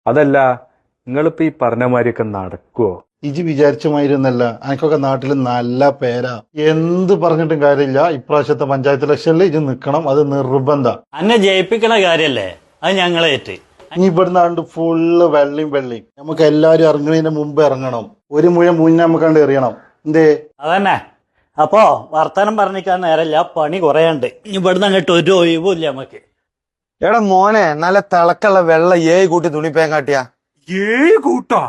അതല്ല, നിങ്ങളിപ്പോ ഈ പറഞ്ഞ മാതിരിയൊക്കെ നടക്കുവോ? ഇജ് വിചാരിച്ചുമായിരുന്നല്ല, എനിക്കൊക്കെ നാട്ടിൽ നല്ല പേരാ. എന്ത് പറഞ്ഞിട്ടും കാര്യമില്ല, ഇപ്രാവശ്യത്തെ പഞ്ചായത്ത് ഇലക്ഷനിൽ ഇജ് നിക്കണം, അത് നിർബന്ധ. അന്നെ ജയിപ്പിക്കണ കാര്യല്ലേ, അത് ഞങ്ങളേറ്റ്. ഇനി ഇവിടുന്ന് ആണ്ട് ഫുള്ള് വെള്ളിയും. നമുക്ക് എല്ലാരും ഇറങ്ങുന്നതിന് മുമ്പ് ഇറങ്ങണം. ഒരു മുഴ മുന്നേ നമുക്ക് കണ്ട് എറിയണം. എന്തേ? അതന്നെ. അപ്പോ വർത്തമാനം പറഞ്ഞിക്കാൻ നേരല്ല, പണി കുറേയുണ്ട്. ഇവിടുന്ന് അങ്ങോട്ട് ഒരു ഒഴിവുമില്ല നമുക്ക്. എടാ മോനെ, നല്ല തിളക്കുള്ള വെള്ള 7 കൂട്ടി തുണിപ്പേൻ കാട്ടിയാ. 7 കൂട്ടാ?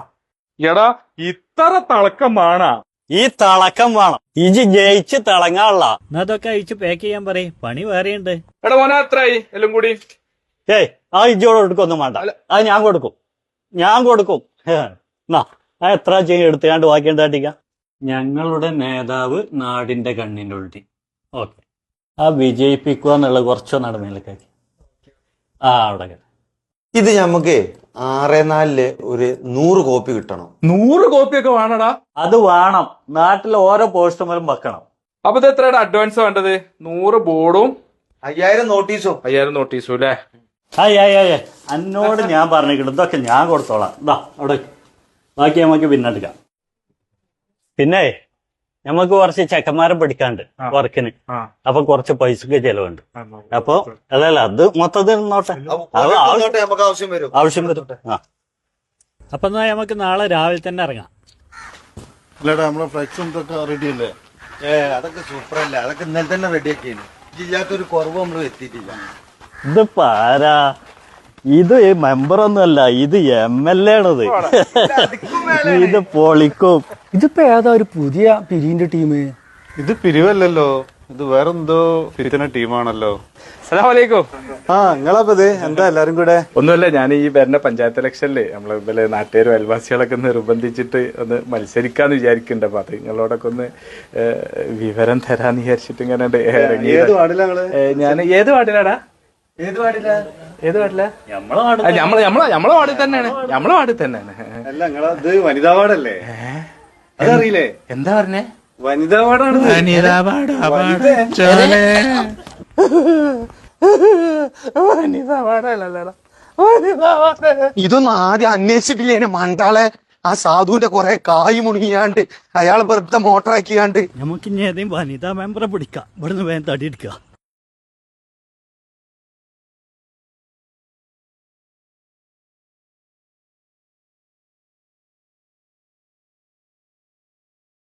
എടാ, ഇത്ര തിളക്കം വേണാ? ഈ തിളക്കം വേണം. ഇജ് ജയിച്ച് തിളങ്ങാനുള്ള അതൊക്കെ അയച്ച് പാക്ക് ചെയ്യാൻ പറയും. പണി വേറെയുണ്ട്. എടാ മോനെ, എത്രയായി എല്ലാം കൂടി? ഏയ്, ആ ഇജോട് കൊടുക്കൊന്നും വേണ്ട. അത് ഞാൻ കൊടുക്കും. എന്നാ ആ എത്ര ചെയ്യും എടുത്തുകാണ്ട് ബാക്കി എന്താട്ടിക്ക. ഞങ്ങളുടെ നേതാവ് നാടിന്റെ കണ്ണിന്റെ ഉള്ളിൽ. ഓക്കെ, ആ വിജയിപ്പിക്കുക എന്നുള്ള കുറച്ചോ നടന്നിലേക്കാക്കി. ആ അവിടെ ഇത് ഞമ്മക്ക് 6-4 ഒരു 100 കോപ്പി കിട്ടണം. 100 കോപ്പിയൊക്കെ വേണടാ? അത് വേണം. നാട്ടിലെ ഓരോ പോസ്റ്റർമാരും വെക്കണം. അപ്പൊ ഇത് എത്രയുടെ അഡ്വാൻസ് വേണ്ടത്? 100 ബോർഡും 5000 നോട്ടീസോ? 5000 നോട്ടീസും അല്ലേ? എന്നോട് ഞാൻ പറഞ്ഞിട്ടുണ്ട്, ഇതൊക്കെ ഞാൻ കൊടുത്തോളാം. ഇതാ അവിടെ ബാക്കി നമുക്ക് പിന്നെ എടുക്കാം. പിന്നെ നമുക്ക് കുറച്ച് ചെക്കന്മാരെ പഠിക്കാണ്ട് വർക്കിന്. അപ്പൊ കുറച്ച് പൈസക്ക് ചെലവുണ്ട്. അപ്പൊ അതല്ല, അത് മൊത്തത്തിൽ നോട്ടെ, ആവശ്യം വരും. അപ്പൊ എന്നാ നമുക്ക് നാളെ രാവിലെ തന്നെ ഇറങ്ങാം. അല്ലടാ, നമ്മളെ ഫ്ലെക്സും ഇതൊക്കെ റെഡി അല്ലേ? അതൊക്കെ സൂപ്പറല്ലേ, അതൊക്കെ ഇന്നലെ തന്നെ റെഡിയാക്കിയാണ്. ഇല്ലാത്തൊരു കുറവ് നമ്മൾ എത്തിയിട്ടില്ല. ഇതിപ്പോ ആരാ? ഇത് മെമ്പറൊന്നുമല്ല, ഇത് MLA ആണത്. ഇത് പൊളിക്കും. ഇതിപ്പോ ഏതാ ഒരു പുതിയ പിരിവിന്റെ ടീം? ഇത് പിരിവല്ലല്ലോ, ഇത് വേറെന്തോ പിരിക്കുന്ന ടീമാണല്ലോ. അസ്സലാമലൈക്കും. നിങ്ങളപ്പോ എന്താ എല്ലാരും കൂടെ? ഒന്നുമല്ല, ഞാൻ ഈ വരുന്ന പഞ്ചായത്ത് ഇലക്ഷനില് നമ്മളെ നാട്ടുകാരും അയൽവാസികളൊക്കെ നിർബന്ധിച്ചിട്ട് ഒന്ന് മത്സരിക്കാന്ന് വിചാരിക്കുന്നുണ്ട്. അപ്പൊ അത് നിങ്ങളോടൊക്കെ ഒന്ന് വിവരം തരാന്ന് വിചാരിച്ചിട്ട് ഇങ്ങനെ ഇറങ്ങി. ഞാൻ ഏത് വാർഡിലാടാ? നമ്മളെ വാർഡിൽ തന്നെയാണ്. അല്ല, നിങ്ങളത് വനിതാ വാർഡല്ലേ? അതറിയില്ലേ? എന്താ പറഞ്ഞേ? വനിതാ വാർഡാണ്. ഇതൊന്നും ആദ്യം അന്വേഷിച്ചിട്ടില്ലേ മണ്ടാളെ? ആ സാധുവിന്റെ കുറെ കായ് മുണിയാണ്ട് അയാൾ വെറുതെ മോട്ടറാക്കിയാണ്ട്. നമുക്ക് ഇനി ഏതെങ്കിലും വനിതാ മെമ്പറെ പിടിക്കാം. ഇവിടുന്ന് വേഗം തടിയെടുക്കുക.